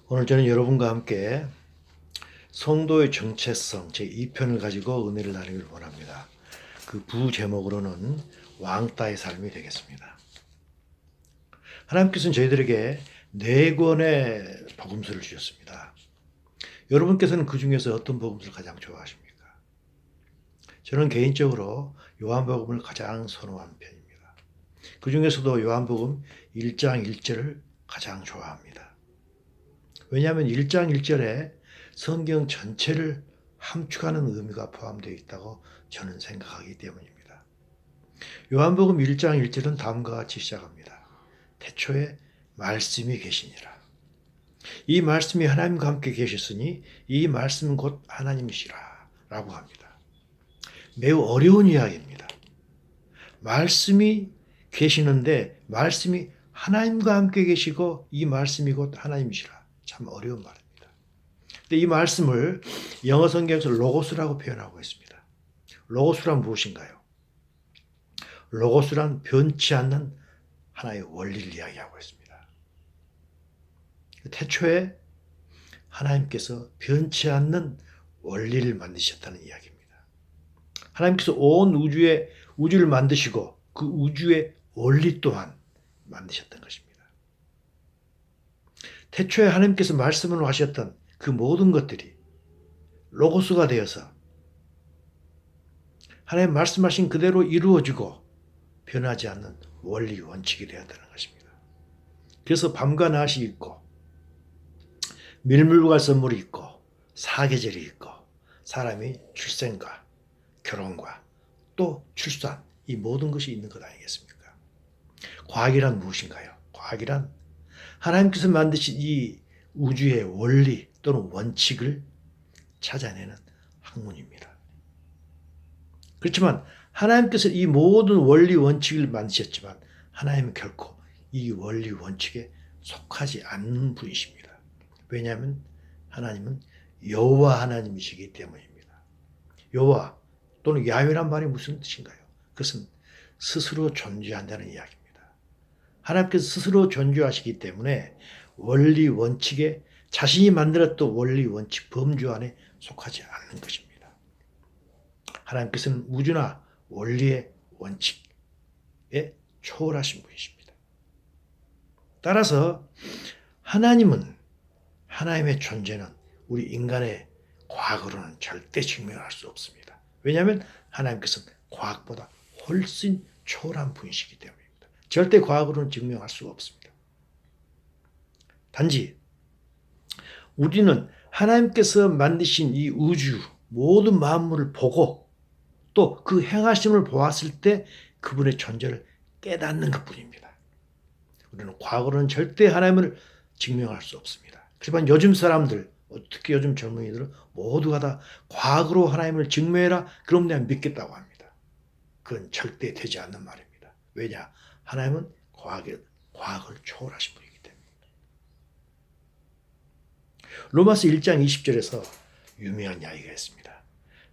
오늘 저는 여러분과 함께 성도의 정체성 제2편을 가지고 은혜를 나누기를 원합니다. 그 부제목으로는 왕따의 삶이 되겠습니다. 하나님께서는 저희들에게 4권의 복음서를 주셨습니다. 여러분께서는 그 중에서 어떤 복음서를 가장 좋아하십니까? 저는 개인적으로 요한복음을 가장 선호하는 편입니다. 그 중에서도 요한복음 1장 1절을 가장 좋아합니다. 왜냐하면 1장 1절에 성경 전체를 함축하는 의미가 포함되어 있다고 저는 생각하기 때문입니다. 요한복음 1장 1절은 다음과 같이 시작합니다. 태초에 말씀이 계시니라. 이 말씀이 하나님과 함께 계셨으니 이 말씀은 곧 하나님이시라 라고 합니다. 매우 어려운 이야기입니다. 말씀이 계시는데 말씀이 하나님과 함께 계시고 이 말씀이 곧 하나님이시라. 참 어려운 말입니다. 근데 이 말씀을 영어 성경에서 로고스라고 표현하고 있습니다. 로고스란 무엇인가요? 로고스란 변치 않는 하나의 원리를 이야기하고 있습니다. 태초에 하나님께서 변치 않는 원리를 만드셨다는 이야기입니다. 하나님께서 온 우주를 만드시고 그 우주의 원리 또한 만드셨던 것입니다. 태초에 하나님께서 말씀을 하셨던 그 모든 것들이 로고스가 되어서 하나님 말씀하신 그대로 이루어지고 변하지 않는 원리 원칙이 되었다는 것입니다. 그래서 밤과 낮이 있고 밀물과 선물이 있고 사계절이 있고 사람이 출생과 결혼과 또 출산 이 모든 것이 있는 것 아니겠습니까? 과학이란 무엇인가요? 과학이란 하나님께서 만드신 이 우주의 원리 또는 원칙을 찾아내는 학문입니다. 그렇지만 하나님께서 이 모든 원리 원칙을 만드셨지만 하나님은 결코 이 원리 원칙에 속하지 않는 분이십니다. 왜냐하면 하나님은 여호와 하나님이시기 때문입니다. 여호와 또는 야훼란 말이 무슨 뜻인가요? 그것은 스스로 존재한다는 이야기입니다. 하나님께서 스스로 존재하시기 때문에 원리 원칙에 자신이 만들었던 원리 원칙 범주 안에 속하지 않는 것입니다. 하나님께서는 우주나 원리의 원칙에 초월하신 분이십니다. 따라서 하나님은 하나님의 존재는 우리 인간의 과학으로는 절대 증명할 수 없습니다. 왜냐하면 하나님께서는 과학보다 훨씬 초월한 분이시기 때문입니다. 절대 과학으로는 증명할 수가 없습니다. 단지 우리는 하나님께서 만드신 이 우주 모든 만물을 보고 또 그 행하심을 보았을 때 그분의 존재를 깨닫는 것뿐입니다. 우리는 과거로는 절대 하나님을 증명할 수 없습니다. 하지만 요즘 사람들, 특히 요즘 젊은이들은 모두가 다 과학으로 하나님을 증명해라. 그럼 내가 믿겠다고 합니다. 그건 절대 되지 않는 말입니다. 왜냐? 하나님은 과학을 초월하신 분이기 때문입니다. 로마서 1장 20절에서 유명한 이야기가 있습니다.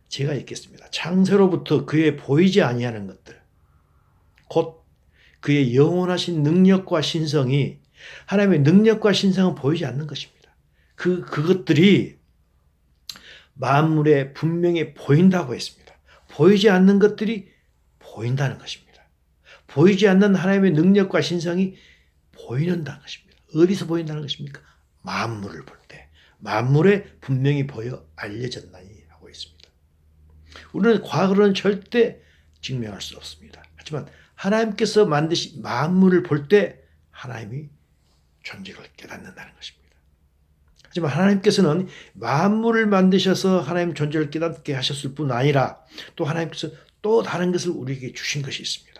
제가 읽겠습니다. 창세로부터 그의 보이지 아니하는 것들, 곧 그의 영원하신 능력과 신성이 하나님의 능력과 신성은 보이지 않는 것입니다. 그것들이 만물에 분명히 보인다고 했습니다. 보이지 않는 것들이 보인다는 것입니다. 보이지 않는 하나님의 능력과 신성이 보인다는 것입니다. 어디서 보인다는 것입니까? 만물을 볼 때. 만물에 분명히 보여 알려졌나니 하고 있습니다. 우리는 과거로는 절대 증명할 수 없습니다. 하지만 하나님께서 만드신 만물을 볼 때 하나님이 존재를 깨닫는다는 것입니다. 하지만 하나님께서는 만물을 만드셔서 하나님 존재를 깨닫게 하셨을 뿐 아니라 또 하나님께서 또 다른 것을 우리에게 주신 것이 있습니다.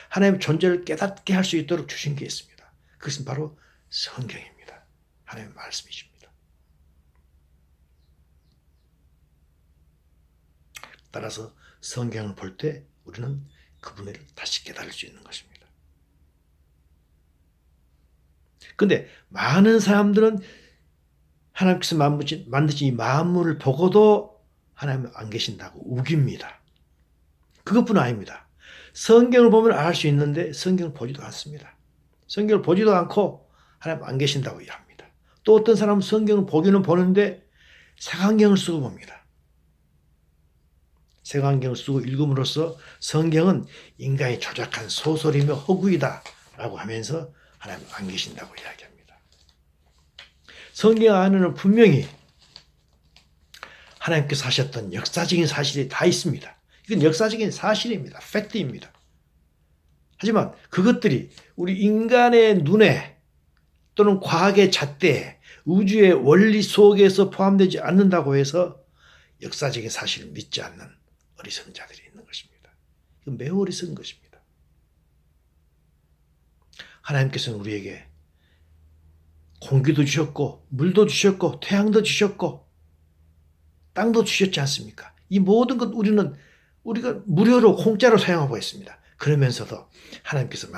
하나님의 존재를 깨닫게 할 수 있도록 주신 게 있습니다. 그것은 바로 성경입니다. 하나님의 말씀이십니다. 따라서 성경을 볼 때 우리는 그분을 다시 깨달을 수 있는 것입니다. 그런데 많은 사람들은 하나님께서 만드신 이 만물을 보고도 하나님 안 계신다고 우깁니다. 그것뿐 아닙니다. 성경을 보면 알 수 있는데 성경을 보지도 않습니다. 성경을 보지도 않고 하나님 안 계신다고 이야기합니다. 또 어떤 사람은 성경을 보기는 보는데 색안경을 쓰고 봅니다. 색안경을 쓰고 읽음으로써 성경은 인간이 조작한 소설이며 허구이다 라고 하면서 하나님 안 계신다고 이야기합니다. 성경 안에는 분명히 하나님께서 하셨던 역사적인 사실이 다 있습니다. 이건 역사적인 사실입니다. 팩트입니다. 하지만 그것들이 우리 인간의 눈에 또는 과학의 잣대에 우주의 원리 속에서 포함되지 않는다고 해서 역사적인 사실을 믿지 않는 어리석은 자들이 있는 것입니다. 이건 매우 어리석은 것입니다. 하나님께서는 우리에게 공기도 주셨고 물도 주셨고 태양도 주셨고 땅도 주셨지 않습니까? 이 모든 것 우리가 무료로 공짜로 사용하고 있습니다. 그러면서도 하나님께서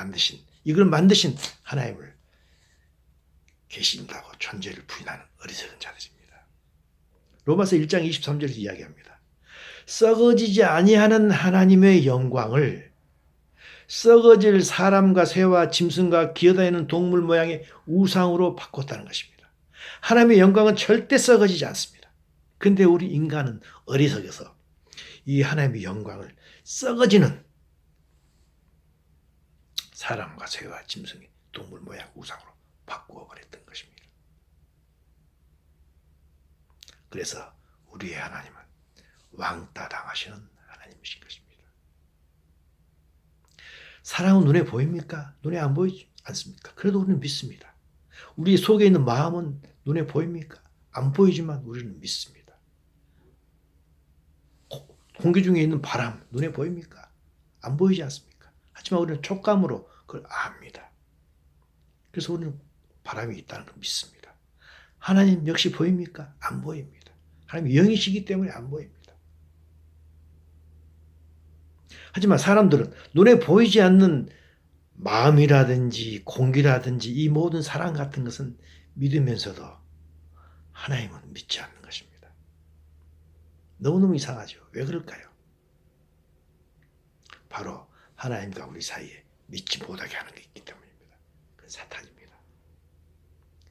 이걸 만드신 하나님을 계신다고 존재를 부인하는 어리석은 자들입니다. 로마서 1장 23절에서 이야기합니다. 썩어지지 아니하는 하나님의 영광을 썩어질 사람과 새와 짐승과 기어다니는 동물 모양의 우상으로 바꿨다는 것입니다. 하나님의 영광은 절대 썩어지지 않습니다. 근데 우리 인간은 어리석여서 이 하나님의 영광을 썩어지는 사람과 새와 짐승의 동물 모양 우상으로 바꾸어 버렸던 것입니다. 그래서 우리의 하나님은 왕따 당하시는 하나님이신 것입니다. 사랑은 눈에 보입니까? 눈에 안 보이지 않습니까? 그래도 우리는 믿습니다. 우리 속에 있는 마음은 눈에 보입니까? 안 보이지만 우리는 믿습니다. 공기 중에 있는 바람 눈에 보입니까? 안 보이지 않습니까? 하지만 우리는 촉감으로 그걸 압니다. 그래서 우리는 바람이 있다는 걸 믿습니다. 하나님 역시 보입니까? 안 보입니다. 하나님이 영이시기 때문에 안 보입니다. 하지만 사람들은 눈에 보이지 않는 마음이라든지 공기라든지 이 모든 사랑 같은 것은 믿으면서도 하나님은 믿지 않는 것입니다. 너무너무 이상하죠. 왜 그럴까요? 바로 하나님과 우리 사이에 믿지 못하게 하는 게 있기 때문입니다. 그건 사탄입니다.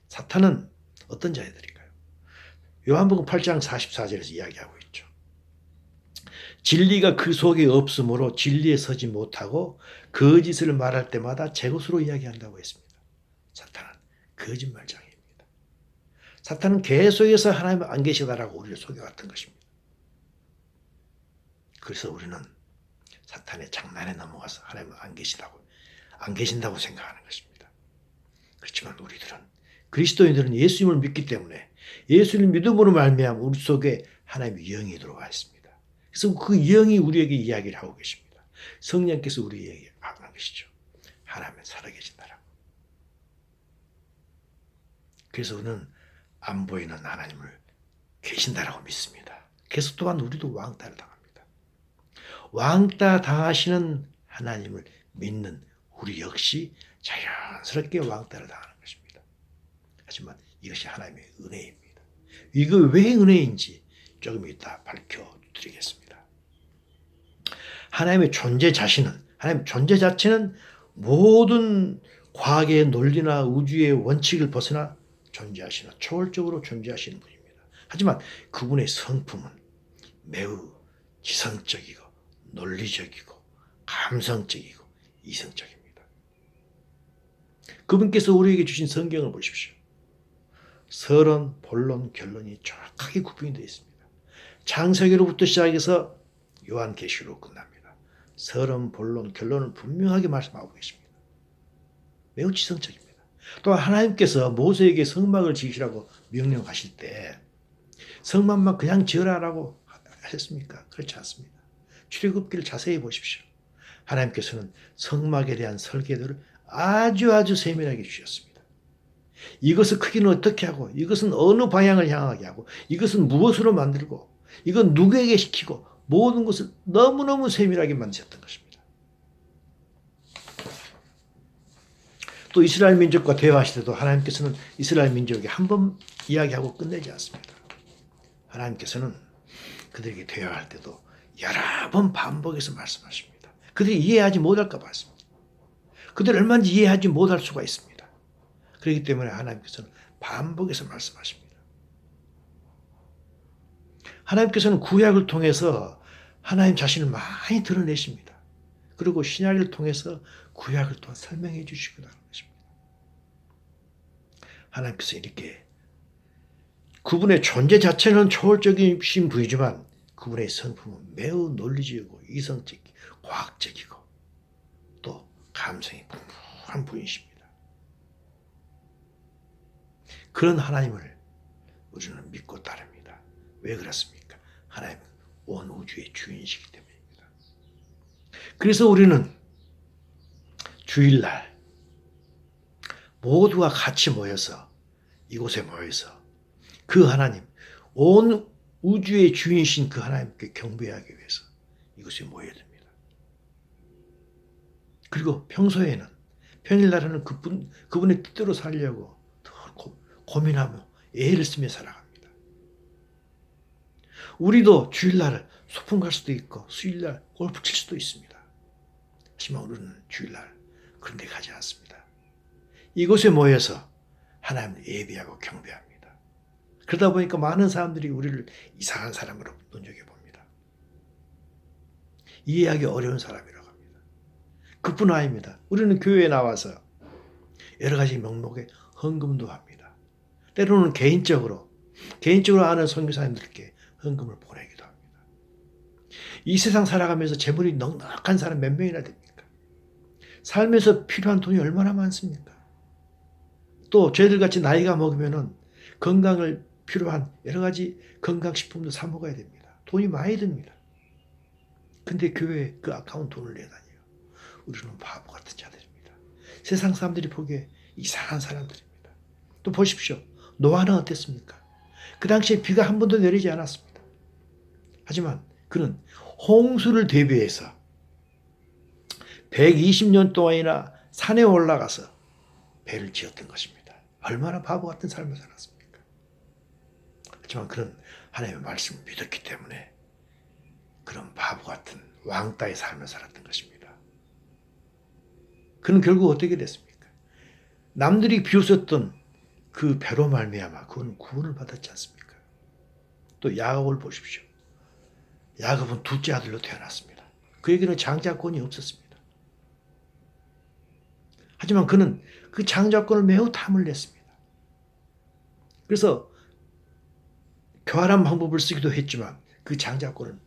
사탄은 어떤 자들일까요? 요한복음 8장 44절에서 이야기하고 있죠. 진리가 그 속에 없으므로 진리에 서지 못하고 거짓을 말할 때마다 제 것으로 이야기한다고 했습니다. 사탄은 거짓말장입니다. 사탄은 계속해서 하나님 안 계시다라고 우리를 속여왔던 것입니다. 그래서 우리는 사탄의 장난에 넘어가서 하나님은 안 계신다고 생각하는 것입니다. 그렇지만 그리스도인들은 예수님을 믿기 때문에 예수를 믿음으로 말미암아 우리 속에 하나님의 영이 들어와 있습니다. 그래서 그 영이 우리에게 이야기를 하고 계십니다. 성령께서 우리에게 하는 것이죠. 하나님은 살아계신다라고. 그래서 우리는 안 보이는 하나님을 계신다라고 믿습니다. 그래서 또한 우리도 왕따를 당합니다. 왕따 당하시는 하나님을 믿는 우리 역시 자연스럽게 왕따를 당하는 것입니다. 하지만 이것이 하나님의 은혜입니다. 이거 왜 은혜인지 조금 이따 밝혀드리겠습니다. 하나님 존재 자체는 모든 과학의 논리나 우주의 원칙을 벗어나 존재하시는, 초월적으로 존재하시는 분입니다. 하지만 그분의 성품은 매우 지성적이고 논리적이고 감성적이고 이성적입니다. 그분께서 우리에게 주신 성경을 보십시오. 서론, 본론, 결론이 정확하게 구분이 되어 있습니다. 창세기로부터 시작해서 요한계시로 끝납니다. 서론, 본론, 결론을 분명하게 말씀하고 계십니다. 매우 지성적입니다. 또 하나님께서 모세에게 성막을 지으시라고 명령하실 때 성막만 그냥 지으라라고 하셨습니까? 그렇지 않습니다. 출애굽기를 자세히 보십시오. 하나님께서는 성막에 대한 설계도를 아주 세밀하게 주셨습니다. 이것의 크기는 어떻게 하고, 이것은 어느 방향을 향하게 하고, 이것은 무엇으로 만들고, 이건 누구에게 시키고, 모든 것을 너무너무 세밀하게 만드셨던 것입니다. 또 이스라엘 민족과 대화하실 때도 하나님께서는 이스라엘 민족에게 한 번 이야기하고 끝내지 않습니다. 하나님께서는 그들에게 대화할 때도 여러 번 반복해서 말씀하십니다. 그들이 이해하지 못할까 봤습니다. 그들이 얼마든지 이해하지 못할 수가 있습니다. 그렇기 때문에 하나님께서는 반복해서 말씀하십니다. 하나님께서는 구약을 통해서 하나님 자신을 많이 드러내십니다. 그리고 신약을 통해서 구약을 또 설명해 주시기도 하는 것입니다. 하나님께서 이렇게 그분의 존재 자체는 초월적이신 분이지만 그분의 성품은 매우 논리적이고 이성적이고 과학적이고 또 감성이 풍부한 분이십니다. 그런 하나님을 우리는 믿고 따릅니다. 왜 그렇습니까? 하나님은 온 우주의 주인이시기 때문입니다. 그래서 우리는 주일날 모두가 같이 모여서 이곳에 모여서 그 하나님, 온 우주의 주인이신 그 하나님께 경배하기 위해서 이곳에 모여야 됩니다. 그리고 평소에는 평일날에는 그분의 뜻대로 살려고 더 고민하며 애를 쓰며 살아갑니다. 우리도 주일날 소풍 갈 수도 있고 수요일날 골프 칠 수도 있습니다. 하지만 우리는 주일날 그런 데 가지 않습니다. 이곳에 모여서 하나님을 예배하고 경배합니다. 그러다 보니까 많은 사람들이 우리를 이상한 사람으로 눈여겨봅니다. 이해하기 어려운 사람이라고 합니다. 그뿐 아닙니다. 우리는 교회에 나와서 여러 가지 명목에 헌금도 합니다. 때로는 개인적으로 아는 선교사님들께 헌금을 보내기도 합니다. 이 세상 살아가면서 재물이 넉넉한 사람 몇 명이나 됩니까? 살면서 필요한 돈이 얼마나 많습니까? 또 저희들같이 나이가 먹으면 건강을 필요한 여러 가지 건강식품도 사 먹어야 됩니다. 돈이 많이 듭니다. 근데 교회에 그 아까운 돈을 내다니요. 우리는 바보 같은 자들입니다. 세상 사람들이 보기에 이상한 사람들입니다. 또 보십시오. 노아는 어땠습니까? 그 당시에 비가 한 번도 내리지 않았습니다. 하지만 그는 홍수를 대비해서 120년 동안이나 산에 올라가서 배를 지었던 것입니다. 얼마나 바보 같은 삶을 살았습니까? 하지만 그런 하나님의 말씀을 믿었기 때문에 그런 바보 같은 왕따의 삶을 살았던 것입니다. 그는 결국 어떻게 됐습니까? 남들이 비웃었던 그 배로 말미암아 그는 구원을 받았지 않습니까? 또 야곱을 보십시오. 야곱은 둘째 아들로 태어났습니다. 그에게는 장자권이 없었습니다. 하지만 그는 그 장자권을 매우 탐을 냈습니다. 그래서 교활한 방법을 쓰기도 했지만 그 장자권을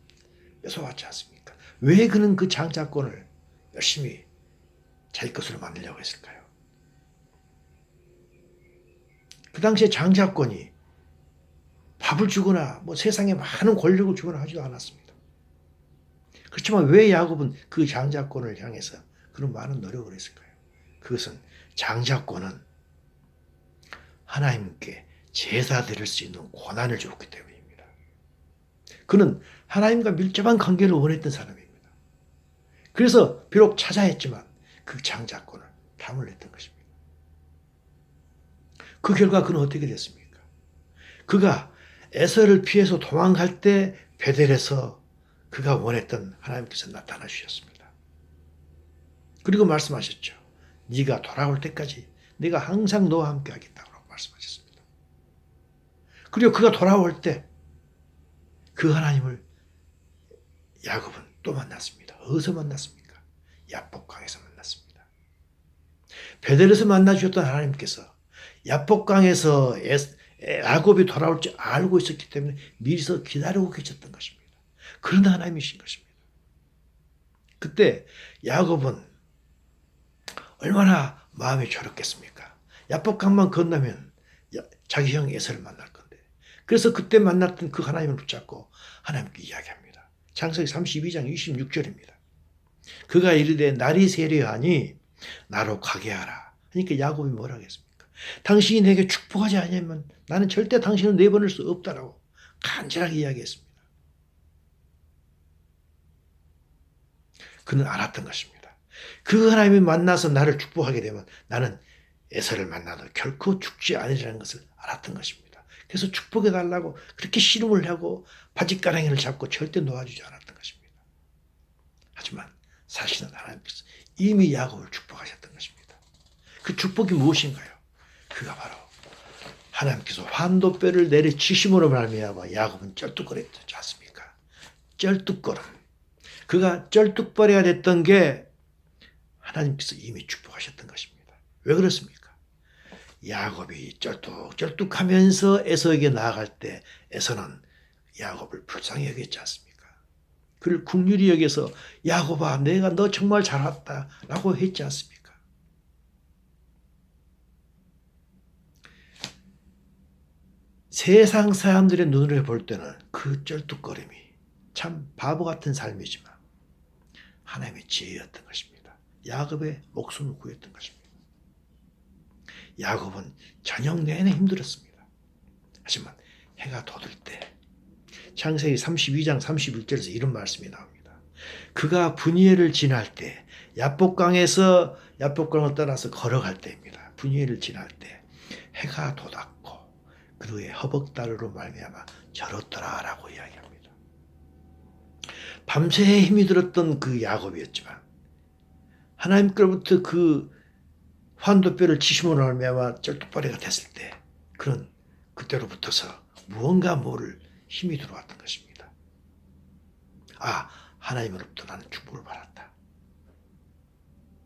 뺏어왔지 않습니까? 왜 그는 그 장자권을 열심히 자기 것으로 만들려고 했을까요? 그 당시에 장자권이 밥을 주거나 세상에 많은 권력을 주거나 하지도 않았습니다. 그렇지만 왜 야곱은 그 장자권을 향해서 그런 많은 노력을 했을까요? 그것은 장자권은 하나님께 제사 드릴 수 있는 권한을 줬기 때문입니다. 그는 하나님과 밀접한 관계를 원했던 사람입니다. 그래서 비록 찾아했지만 그 장자권을 탐을 냈던 것입니다. 그 결과 그는 어떻게 됐습니까? 그가 에서를 피해서 도망갈 때 베델에서 그가 원했던 하나님께서 나타나 주셨습니다. 그리고 말씀하셨죠. 네가 돌아올 때까지 내가 항상 너와 함께 하겠다고 말씀하셨습니다. 그리고 그가 돌아올 때 그 하나님을 야곱은 또 만났습니다. 어디서 만났습니까? 야복강에서 만났습니다. 베델에서 만나주셨던 하나님께서 야복강에서 야곱이 돌아올 줄 알고 있었기 때문에 미리서 기다리고 계셨던 것입니다. 그런 하나님이신 것입니다. 그때 야곱은 얼마나 마음이 졸였겠습니까? 야복강만 건너면 자기 형 에서를 만날 건데. 그래서 그때 만났던 그 하나님을 붙잡고 하나님께 이야기합니다. 창세기 32장 26절입니다. 그가 이르되 날이 세려하니 나로 가게 하라. 그러니까 야곱이 뭐라 하겠습니까? 당신이 내게 축복하지 않으면 나는 절대 당신을 내보낼 수 없다라고 간절하게 이야기했습니다. 그는 알았던 것입니다. 그 하나님이 만나서 나를 축복하게 되면 나는 에서를 만나도 결코 죽지 않으리라는 것을 알았던 것입니다. 그래서 축복해달라고 그렇게 씨름을 하고 바짓가랑이를 잡고 절대 놓아주지 않았던 것입니다. 하지만 사실은 하나님께서 이미 야곱을 축복하셨던 것입니다. 그 축복이 무엇인가요? 그가 바로 하나님께서 환도뼈를 내리치심으로 말미암아 야곱은 쩔뚝거렸지 않습니까? 쩔뚝거림. 그가 쩔뚝거려야 됐던 게 하나님께서 이미 축복하셨던 것입니다. 왜 그렇습니까? 야곱이 쩔뚝쩔뚝하면서 에서에게 나아갈 때 에서는 야곱을 불쌍히 여겼지 않습니까? 그를 긍휼히 여겨서 야곱아 내가 너 정말 잘 왔다 라고 했지 않습니까? 세상 사람들의 눈으로 볼 때는 그 쩔뚝거림이 참 바보 같은 삶이지만 하나님의 지혜였던 것입니다. 야곱의 목숨을 구했던 것입니다. 야곱은 저녁 내내 힘들었습니다. 하지만 해가 돋을 때 창세기 32장 31절에서 이런 말씀이 나옵니다. 그가 분이엘을 지날 때 야복강에서 야복강을 떠나서 걸어갈 때입니다. 분이엘을 지날 때 해가 돋았고 그의 허벅다리로 말미암아 절었더라라고 이야기합니다. 밤새 힘이 들었던 그 야곱이었지만 하나님께로부터 그 환도뼈를 치심으로 말미암아 쩔뚝발이가 됐을 때 그는 그때로부터서 무언가 모를 힘이 들어왔던 것입니다. 아, 하나님으로부터 나는 축복을 받았다.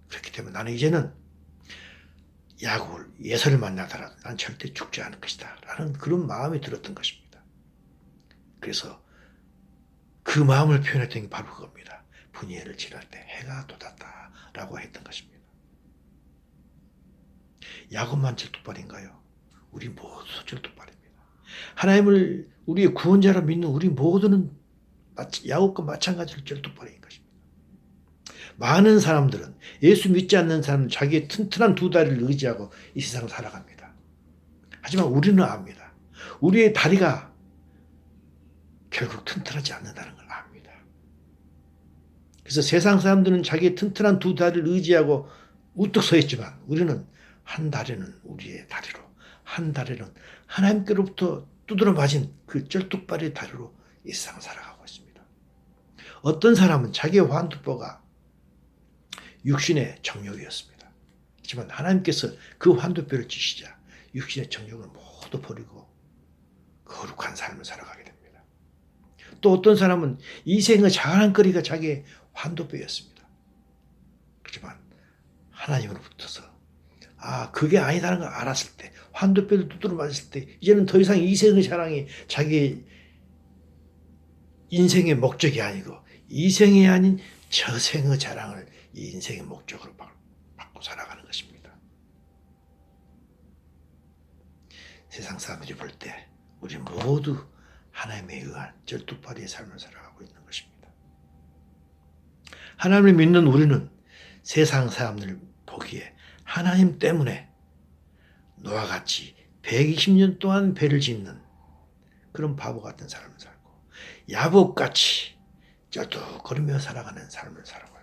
그렇기 때문에 나는 이제는 야곱을 예서를 만나더라도 난 절대 죽지 않을 것이다 라는 그런 마음이 들었던 것입니다. 그래서 그 마음을 표현했던 게 바로 그겁니다. 분이엘을 지날 때 해가 돋았다 라고 했던 것입니다. 야곱만 절뚝발인가요? 우리 모두 절뚝발입니다. 하나님을 우리의 구원자로 믿는 우리 모두는 야곱과 마찬가지로 절뚝발인 것입니다. 많은 사람들은 예수 믿지 않는 사람은 자기의 튼튼한 두 다리를 의지하고 이 세상을 살아갑니다. 하지만 우리는 압니다. 우리의 다리가 결국 튼튼하지 않는다는 걸 압니다. 그래서 세상 사람들은 자기의 튼튼한 두 다리를 의지하고 우뚝 서 있지만 우리는 한 다리는 우리의 다리로, 한 다리는 하나님께로부터 두드러 맞은 그 쩔뚝발의 다리로 이 세상을 살아가고 있습니다. 어떤 사람은 자기의 환도뼈가 육신의 정욕이었습니다. 하지만 하나님께서 그 환도뼈를 찌시자 육신의 정욕을 모두 버리고 거룩한 삶을 살아가게 됩니다. 또 어떤 사람은 이생의 자랑거리가 자기의 환도뼈였습니다. 그렇지만 하나님으로부터서 그게 아니다는 걸 알았을 때 환도뼈를 두드러 맞았을 때 이제는 더 이상 이생의 자랑이 자기 인생의 목적이 아니고 이생이 아닌 저생의 자랑을 이 인생의 목적으로 받고 살아가는 것입니다. 세상 사람들이 볼 때 우리 모두 하나님에 의한 절뚝발이의 삶을 살아가고 있는 것입니다. 하나님을 믿는 우리는 세상 사람들 보기에 하나님 때문에 노아와 같이 120년 동안 배를 짓는 그런 바보 같은 삶을 살고 야복같이 쩔뚝거리며 살아가는 삶을 살아가고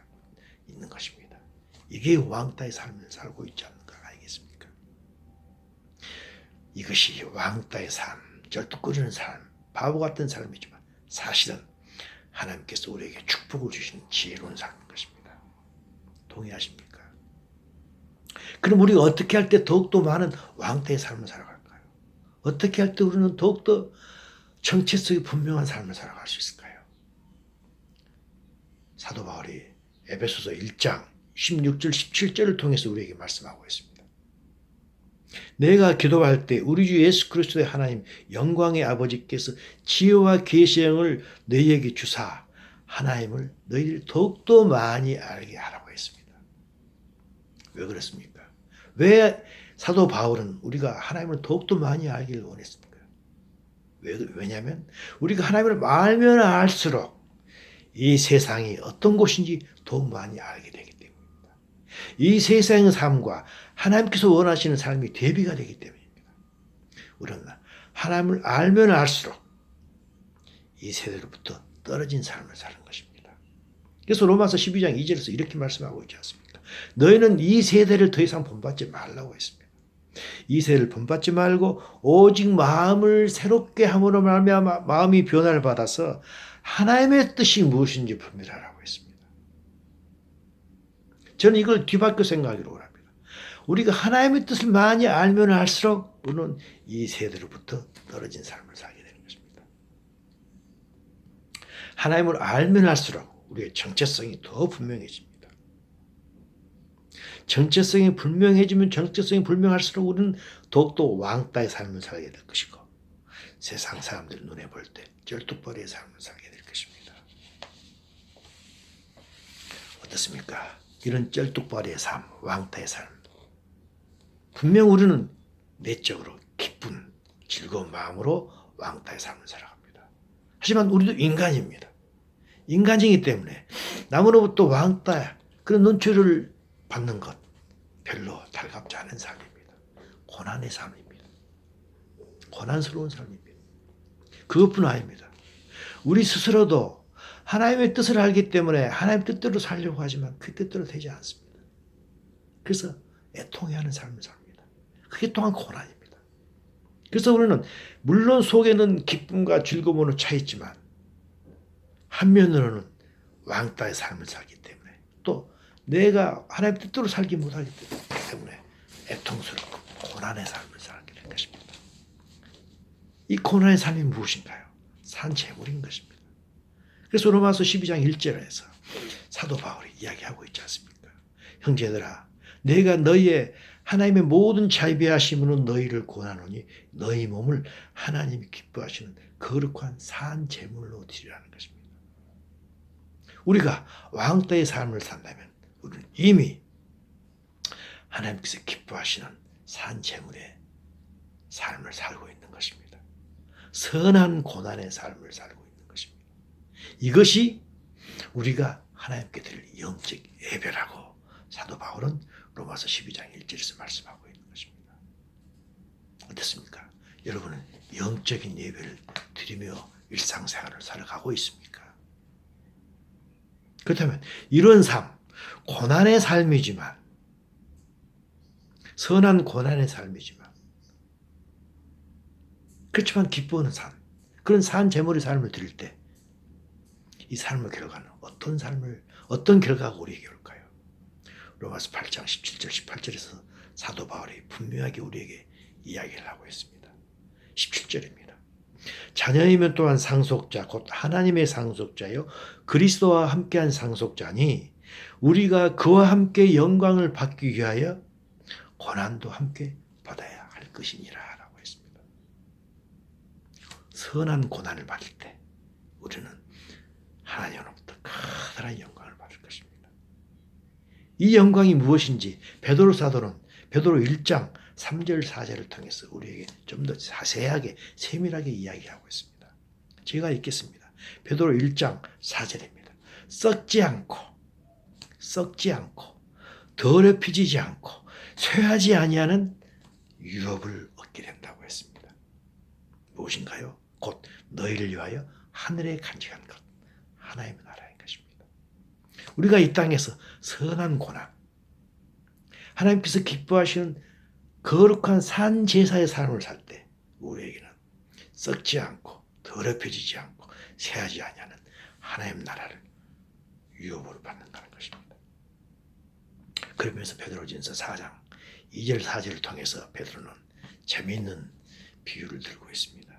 있는 것입니다. 이게 왕따의 삶을 살고 있지 않는 거 아니겠습니까? 이것이 왕따의 삶, 쩔뚝거리는 삶, 바보 같은 삶이지만 사실은 하나님께서 우리에게 축복을 주시는 지혜로운 삶인 것입니다. 동의하십니까? 그럼 우리가 어떻게 할 때 더욱더 많은 왕따의 삶을 살아갈까요? 어떻게 할 때 우리는 더욱더 정체성이 분명한 삶을 살아갈 수 있을까요? 사도 바울이 에베소서 1장 16절 17절을 통해서 우리에게 말씀하고 있습니다. 내가 기도할 때 우리 주 예수 그리스도의 하나님 영광의 아버지께서 지혜와 계시형을 너희에게 주사 하나님을 너희들이 더욱더 많이 알게 하라고 했습니다. 왜 그렇습니까? 왜 사도 바울은 우리가 하나님을 더욱더 많이 알기를 원했습니까? 왜냐하면 우리가 하나님을 알면 알수록 이 세상이 어떤 곳인지 더욱 많이 알게 되기 때문입니다. 이 세상의 삶과 하나님께서 원하시는 삶이 대비가 되기 때문입니다. 우리는 하나님을 알면 알수록 이 세대로부터 떨어진 삶을 사는 것입니다. 그래서 로마서 12장 2절에서 이렇게 말씀하고 있지 않습니까? 너희는 이 세대를 더 이상 본받지 말라고 했습니다. 이 세대를 본받지 말고 오직 마음을 새롭게 함으로 말미암아 마음이 변화를 받아서 하나님의 뜻이 무엇인지 분별하라고 했습니다. 저는 이걸 뒤바꿔 생각하기로 합니다. 우리가 하나님의 뜻을 많이 알면 알수록 우리는 이 세대로부터 떨어진 삶을 살게 되는 것입니다. 하나님을 알면 알수록 우리의 정체성이 더 분명해집니다. 정체성이 분명해지면 정체성이 분명할수록 우리는 더욱더 왕따의 삶을 살게 될 것이고 세상 사람들 눈에 볼 때 쩔뚝벌이의 삶을 살게 될 것입니다. 어떻습니까? 이런 쩔뚝벌이의 삶, 왕따의 삶. 분명 우리는 내적으로 기쁜 즐거운 마음으로 왕따의 삶을 살아갑니다. 하지만 우리도 인간입니다. 인간이기 때문에 남으로부터 왕따 그런 눈초리를 받는 것 별로 달갑지 않은 삶입니다. 고난의 삶입니다. 고난스러운 삶입니다. 그것뿐 아닙니다. 우리 스스로도 하나님의 뜻을 알기 때문에 하나님의 뜻대로 살려고 하지만 그 뜻대로 되지 않습니다. 그래서 애통해하는 삶을 삽니다. 그게 또한 고난입니다. 그래서 우리는 물론 속에는 기쁨과 즐거움으로 차 있지만 한면으로는 왕따의 삶을 살기 때문에 또 내가 하나님의 뜻대로 살지 못하기 때문에 애통스럽고 고난의 삶을 살게 될 것입니다. 이 고난의 삶이 무엇인가요? 산 재물인 것입니다. 그래서 로마서 12장 1절에서 사도 바울이 이야기하고 있지 않습니까? 형제들아 내가 너희의 하나님의 모든 자비하심으로 너희를 권하노니 너희 몸을 하나님이 기뻐하시는 거룩한 산 제물로 드리라는 것입니다. 우리가 왕따의 삶을 산다면 우리는 이미 하나님께서 기뻐하시는 산 제물의 삶을 살고 있는 것입니다. 선한 고난의 삶을 살고 있는 것입니다. 이것이 우리가 하나님께 드릴 영적 예배라고 사도 바울은 로마서 12장 1절에서 말씀하고 있는 것입니다. 어떻습니까? 여러분은 영적인 예배를 드리며 일상생활을 살아가고 있습니까? 그렇다면 이런 삶, 고난의 삶이지만 선한 고난의 삶이지만 그렇지만 기뻐하는 삶, 그런 산 제물의 삶을 드릴 때 이 삶의 결과는 어떤 결과가 우리에게 올까요? 로마서 8장 17절 18절에서 사도 바울이 분명하게 우리에게 이야기를 하고 있습니다. 17절입니다. 자녀이면 또한 상속자 곧 하나님의 상속자요 그리스도와 함께한 상속자니 우리가 그와 함께 영광을 받기 위하여 고난도 함께 받아야 할 것이니라 라고 했습니다. 선한 고난을 받을 때 우리는 하나님으로부터 커다란 영광을 받을 것입니다. 이 영광이 무엇인지 베드로 사도는 베드로 1장 3절 4절을 통해서 우리에게 좀 더 자세하게 세밀하게 이야기하고 있습니다. 제가 읽겠습니다. 베드로 1장 4절입니다. 썩지 않고 더럽혀지지 않고 쇠하지 아니하는 유업을 얻게 된다고 했습니다. 무엇인가요? 곧 너희를 위하여 하늘에 간직한 것 하나님의 나라인 것입니다. 우리가 이 땅에서 선한 고난 하나님께서 기뻐하시는 거룩한 산 제사의 삶을 살 때 우리에게는 썩지 않고 더럽혀지지 않고 쇠하지 아니하는 하나님의 나라를 유업으로 받는다는 것입니다. 그러면서 베드로전서 4장 2절 4절을 통해서 베드로는 재미있는 비유를 들고 있습니다.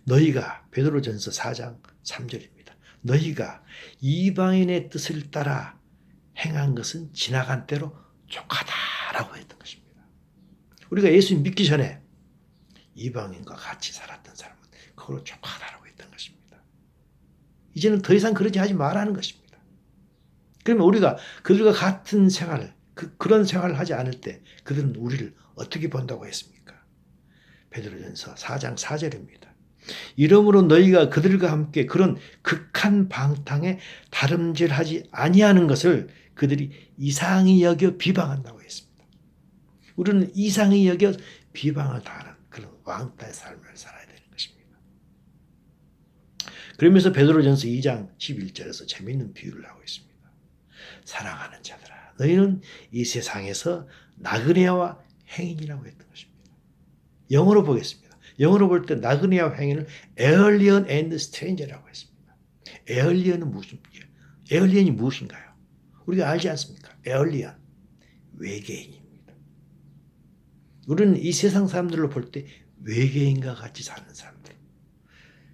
너희가 베드로전서 4장 3절입니다. 너희가 이방인의 뜻을 따라 행한 것은 지나간 때로 족하다라고 했던 것입니다. 우리가 예수님 믿기 전에 이방인과 같이 살았던 사람은 그걸로 족하다라고 했던 것입니다. 이제는 더 이상 그러지 하지 말라는 것입니다. 그러면 우리가 그들과 같은 생활을 그런 생활을 하지 않을 때 그들은 우리를 어떻게 본다고 했습니까? 베드로전서 4장 4절입니다. 이러므로 너희가 그들과 함께 그런 극한 방탕에 다름질하지 아니하는 것을 그들이 이상히 여겨 비방한다고 했습니다. 우리는 이상히 여겨 비방을 당하는 그런 왕따의 삶을 살아야 되는 것입니다. 그러면서 베드로전서 2장 11절에서 재미있는 비유를 하고 있습니다. 사랑하는 자들아 너희는 이 세상에서 나그네와 행인이라고 했던 것입니다. 영어로 보겠습니다. 영어로 볼 때 나그네와 행인을 alien and stranger라고 했습니다. 에얼리언이 무엇인가요? 우리가 알지 않습니까? 에얼리언, 외계인입니다. 우리는 이 세상 사람들로 볼 때 외계인과 같이 사는 사람들.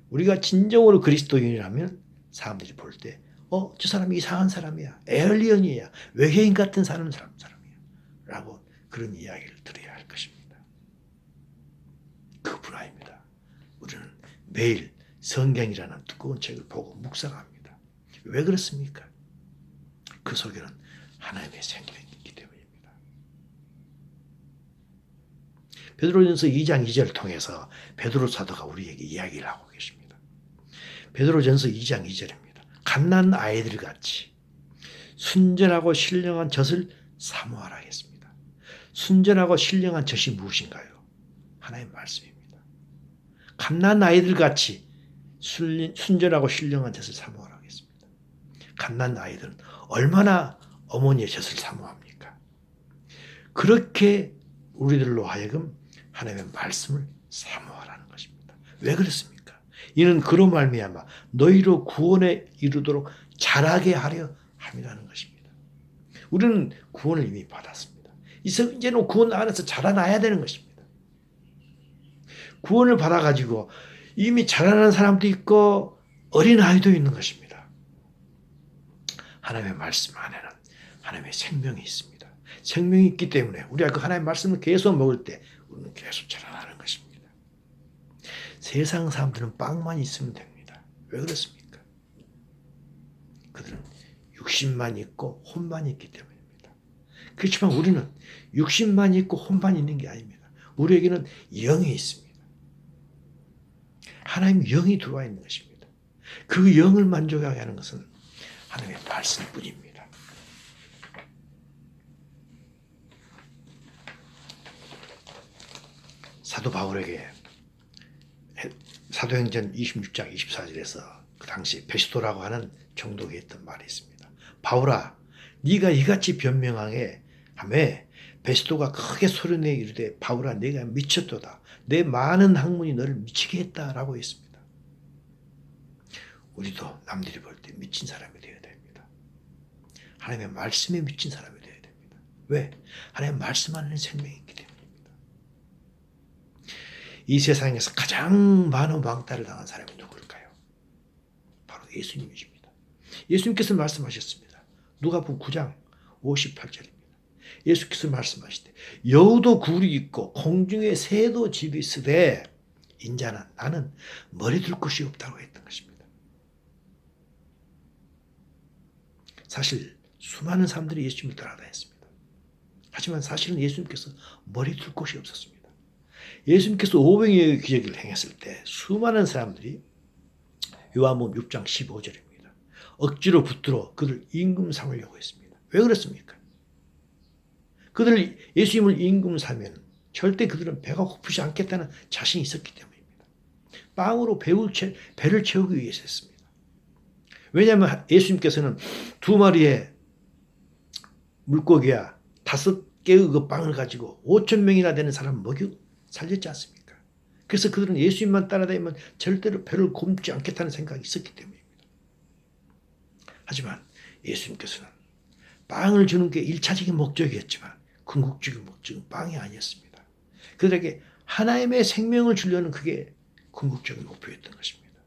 우리가 진정으로 그리스도인이라면 사람들이 볼 때, 저 사람이 이상한 사람이야. 에얼리언이야. 외계인 같은 사람이야. 라고 그런 이야기를 들어야 할 것입니다. 그뿐 아닙니다. 우리는 매일 성경이라는 두꺼운 책을 보고 묵상합니다. 왜 그렇습니까? 그 속에는 하나님의 생명이 있기 때문입니다. 베드로전서 2장 2절을 통해서 베드로 사도가 우리에게 이야기를 하고 계십니다. 베드로전서 2장 2절입니다. 갓난 아이들 같이 순전하고 신령한 젖을 사모하라 했습니다. 순전하고 신령한 젖이 무엇인가요? 하나님의 말씀입니다. 갓난 아이들 같이 순전하고 신령한 젖을 사모하라 했습니다. 갓난 아이들은 얼마나 어머니의 젖을 사모합니까? 그렇게 우리들로 하여금 하나님의 말씀을 사모하라는 것입니다. 왜 그렇습니까? 이는 그로 말미암아 너희로 구원에 이르도록 자라게 하려 함이라는 것입니다. 우리는 구원을 이미 받았습니다. 이제는 구원 안에서 자라나야 되는 것입니다. 구원을 받아가지고 이미 자라난 사람도 있고 어린아이도 있는 것입니다. 하나님의 말씀 안에는 하나님의 생명이 있습니다. 생명이 있기 때문에 우리가 그 하나님의 말씀을 계속 먹을 때 우리는 계속 자라나는 것입니다. 세상 사람들은 빵만 있으면 됩니다. 왜 그렇습니까? 그들은 육신만 있고 혼만 있기 때문입니다. 그렇지만 우리는 육신만 있고 혼만 있는 게 아닙니다. 우리에게는 영이 있습니다. 하나님 영이 들어와 있는 것입니다. 그 영을 만족하게 하는 것은 하나님의 말씀뿐입니다. 사도 바울에게 사도행전 26장 24절에서 그 당시 베스토라고 하는 총독이 했던 말이 있습니다. 바울아, 네가 이같이 변명하게 하매 베스토가 크게 소리내 이르되 바울아, 네가 미쳤도다. 내 많은 학문이 너를 미치게 했다라고 했습니다. 우리도 남들이 볼 때 미친 사람이 되어야 됩니다. 하나님의 말씀에 미친 사람이 되어야 됩니다. 왜? 하나님의 말씀 안에는 생명이 있기 때문입니다. 이 세상에서 가장 많은 왕따를 당한 사람이 누구일까요? 바로 예수님이십니다. 예수님께서 말씀하셨습니다. 누가복음 9장 58절입니다. 예수께서 말씀하시되 여우도 굴이 있고 공중에 새도 집이 있으되 인자는 나는 머리 둘 곳이 없다고 했던 것입니다. 사실 수많은 사람들이 예수님을 따라다녔습니다. 하지만 사실은 예수님께서 머리 둘 곳이 없었습니다. 예수님께서 오병이어의 기적을 행했을 때 수많은 사람들이 요한복음 6장 15절입니다. 억지로 붙들어 그를 임금 삼으려고 했습니다. 왜 그랬습니까? 그들 예수님을 임금 삼으면 절대 그들은 배가 고프지 않겠다는 자신이 있었기 때문입니다. 빵으로 배를 채우기 위해서 했습니다. 왜냐하면 예수님께서는 2마리의 물고기와 5개의 그 빵을 가지고 5,000명이나 되는 사람을 먹여 살렸지 않습니까? 그래서 그들은 예수님만 따라다니면 절대로 배를 굶지 않겠다는 생각이 있었기 때문입니다. 하지만 예수님께서는 빵을 주는 게 1차적인 목적이었지만 궁극적인 목적은 빵이 아니었습니다. 그들에게 하나님의 생명을 주려는 그게 궁극적인 목표였던 것입니다.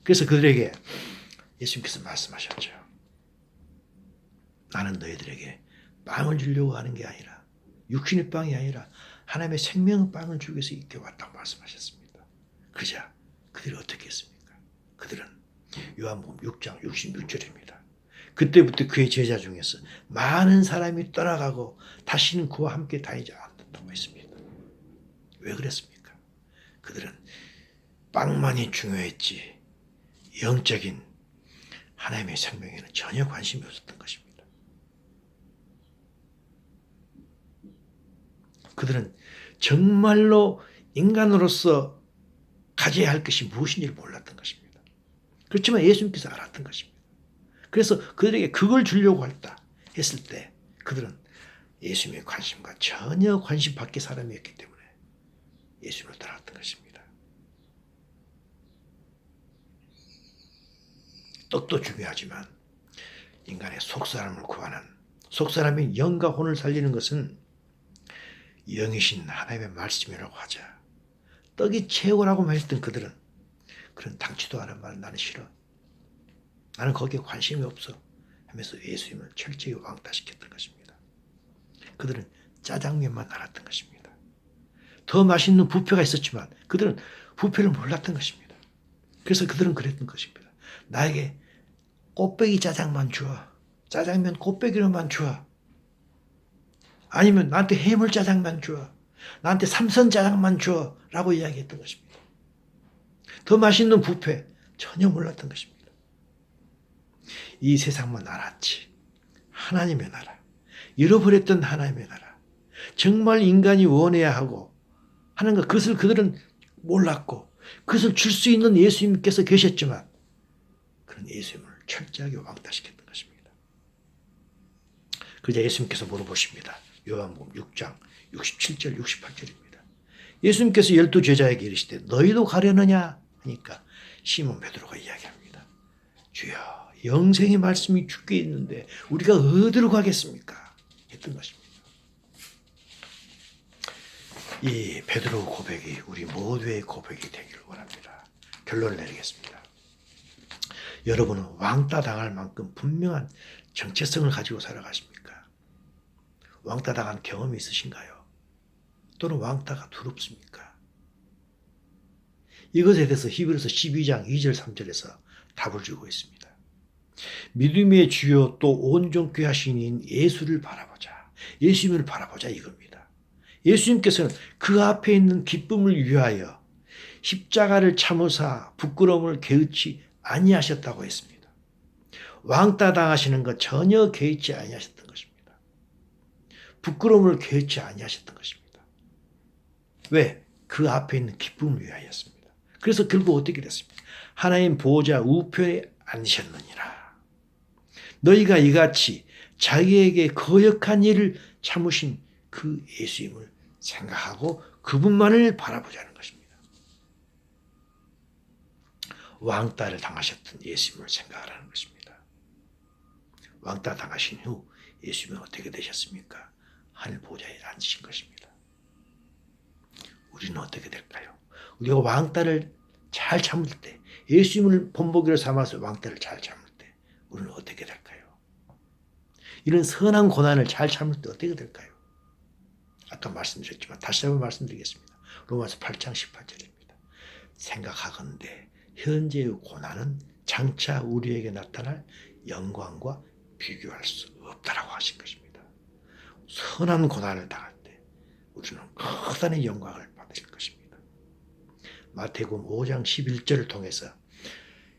그래서 그들에게 예수님께서 말씀하셨죠. 나는 너희들에게 빵을 주려고 하는 게 아니라 육신의 빵이 아니라 하나님의 생명의 빵을 주기 위해서 이렇게 왔다고 말씀하셨습니다. 그러자 그들이 어떻게 했습니까? 그들은 요한복음 6장 66절입니다. 그때부터 그의 제자 중에서 많은 사람이 떠나가고 다시는 그와 함께 다니지 않는다고 했습니다. 왜 그랬습니까? 그들은 빵만이 중요했지 영적인 하나님의 생명에는 전혀 관심이 없었던 것입니다. 그들은 정말로 인간으로서 가져야 할 것이 무엇인지를 몰랐던 것입니다. 그렇지만 예수님께서 알았던 것입니다. 그래서 그들에게 그걸 주려고 했을 때 그들은 예수님의 관심과 전혀 관심 밖의 사람이었기 때문에 예수님을 따랐던 것입니다. 떡도 중요하지만 인간의 속사람을 구하는 속사람인 영과 혼을 살리는 것은 영이신 하나님의 말씀이라고 하자. 떡이 최고라고만 했던 그들은 그런 당치도 않은 말 나는 싫어. 나는 거기에 관심이 없어 하면서 예수님을 철저히 왕따시켰던 것입니다. 그들은 짜장면만 알았던 것입니다. 더 맛있는 뷔페가 있었지만 그들은 뷔페를 몰랐던 것입니다. 그래서 그들은 그랬던 것입니다. 나에게 꽃배기 짜장만 줘. 짜장면 꽃배기로만 줘. 아니면 나한테 해물 짜장만 줘. 나한테 삼선 짜장만 줘. 라고 이야기했던 것입니다. 더 맛있는 뷔페 전혀 몰랐던 것입니다. 이 세상만 알았지. 하나님의 나라. 잃어버렸던 하나님의 나라. 정말 인간이 원해야 하고 하는 것, 그것을 그들은 몰랐고 그것을 줄 수 있는 예수님께서 계셨지만 그런 예수님을 철저하게 왕따시켰던 것입니다. 그러자 예수님께서 물어보십니다. 요한복음 6장 67절 68절입니다. 예수님께서 12 제자에게 이르시되 너희도 가려느냐 하니까 시몬 베드로가 이야기합니다. 주여 영생의 말씀이 주께 있는데 우리가 어디로 가겠습니까? 했던 것입니다. 이 베드로 고백이 우리 모두의 고백이 되기를 원합니다. 결론을 내리겠습니다. 여러분은 왕따 당할 만큼 분명한 정체성을 가지고 살아가십니까? 왕따 당한 경험이 있으신가요? 또는 왕따가 두렵습니까? 이것에 대해서 히브리서 12장 2절 3절에서 답을 주고 있습니다. 믿음의 주요 또 온전케 하시는 예수를 바라보자. 예수님을 바라보자 이겁니다. 예수님께서는 그 앞에 있는 기쁨을 위하여 십자가를 참으사 부끄러움을 개의치 아니하셨다고 했습니다. 왕따 당하시는 것 전혀 개의치 아니하셨던 것입니다. 부끄러움을 개의치 아니하셨던 것입니다. 왜? 그 앞에 있는 기쁨을 위하였습니다. 그래서 결국 어떻게 됐습니까? 하나님 보호자 우편에 앉으셨느니라. 너희가 이같이 자기에게 거역한 일을 참으신 그 예수님을 생각하고 그분만을 바라보자는 것입니다. 왕따를 당하셨던 예수님을 생각하라는 것입니다. 왕따 당하신 후 예수님은 어떻게 되셨습니까? 하늘 보좌에 앉으신 것입니다. 우리는 어떻게 될까요? 우리가 왕따를 잘 참을 때, 예수님을 본보기로 삼아서 왕따를 잘 참을 때 우리는 어떻게 될까요? 이런 선한 고난을 잘 참을 때 어떻게 될까요? 아까 말씀드렸지만 다시 한번 말씀드리겠습니다. 로마서 8장 18절입니다. 생각하건대 현재의 고난은 장차 우리에게 나타날 영광과 비교할 수 없다라고 하신 것입니다. 선한 고난을 당할 때 우리는 커다란 영광을 받을 것입니다. 마태복음 5장 11절을 통해서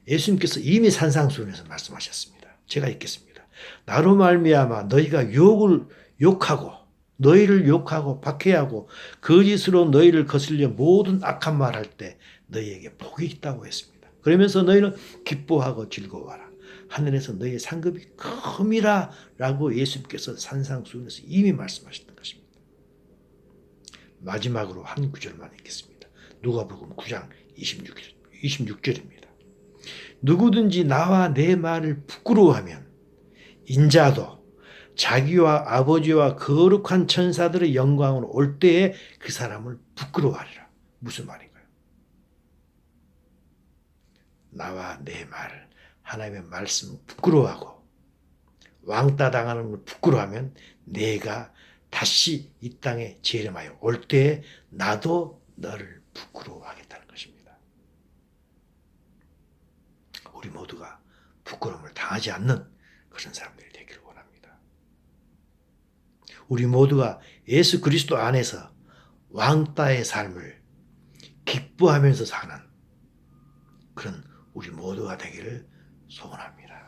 예수님께서 이미 산상수훈에서 말씀하셨습니다. 제가 읽겠습니다. 나로 말미암아 너희가 너희를 욕하고 박해하고 거짓으로 너희를 거슬려 모든 악한 말할 때 너희에게 복이 있다고 했습니다. 그러면서 너희는 기뻐하고 즐거워하라. 하늘에서 너희의 상급이 큼이라 라고 예수님께서 산상수훈에서 이미 말씀하셨던 것입니다. 마지막으로 한 구절만 읽겠습니다. 누가복음 9장 26절입니다. 누구든지 나와 내 말을 부끄러워하면 인자도 자기와 아버지와 거룩한 천사들의 영광으로 올 때에 그 사람을 부끄러워하리라. 무슨 말인가요? 나와 내 말, 하나님의 말씀을 부끄러워하고 왕따 당하는 걸 부끄러워하면 내가 다시 이 땅에 재림하여 올 때에 나도 너를 부끄러워하겠다는 것입니다. 우리 모두가 부끄러움을 당하지 않는 그런 사람들이 되기를 원합니다. 우리 모두가 예수 그리스도 안에서 왕따의 삶을 기뻐하면서 사는 그런 우리 모두가 되기를 소원합니다.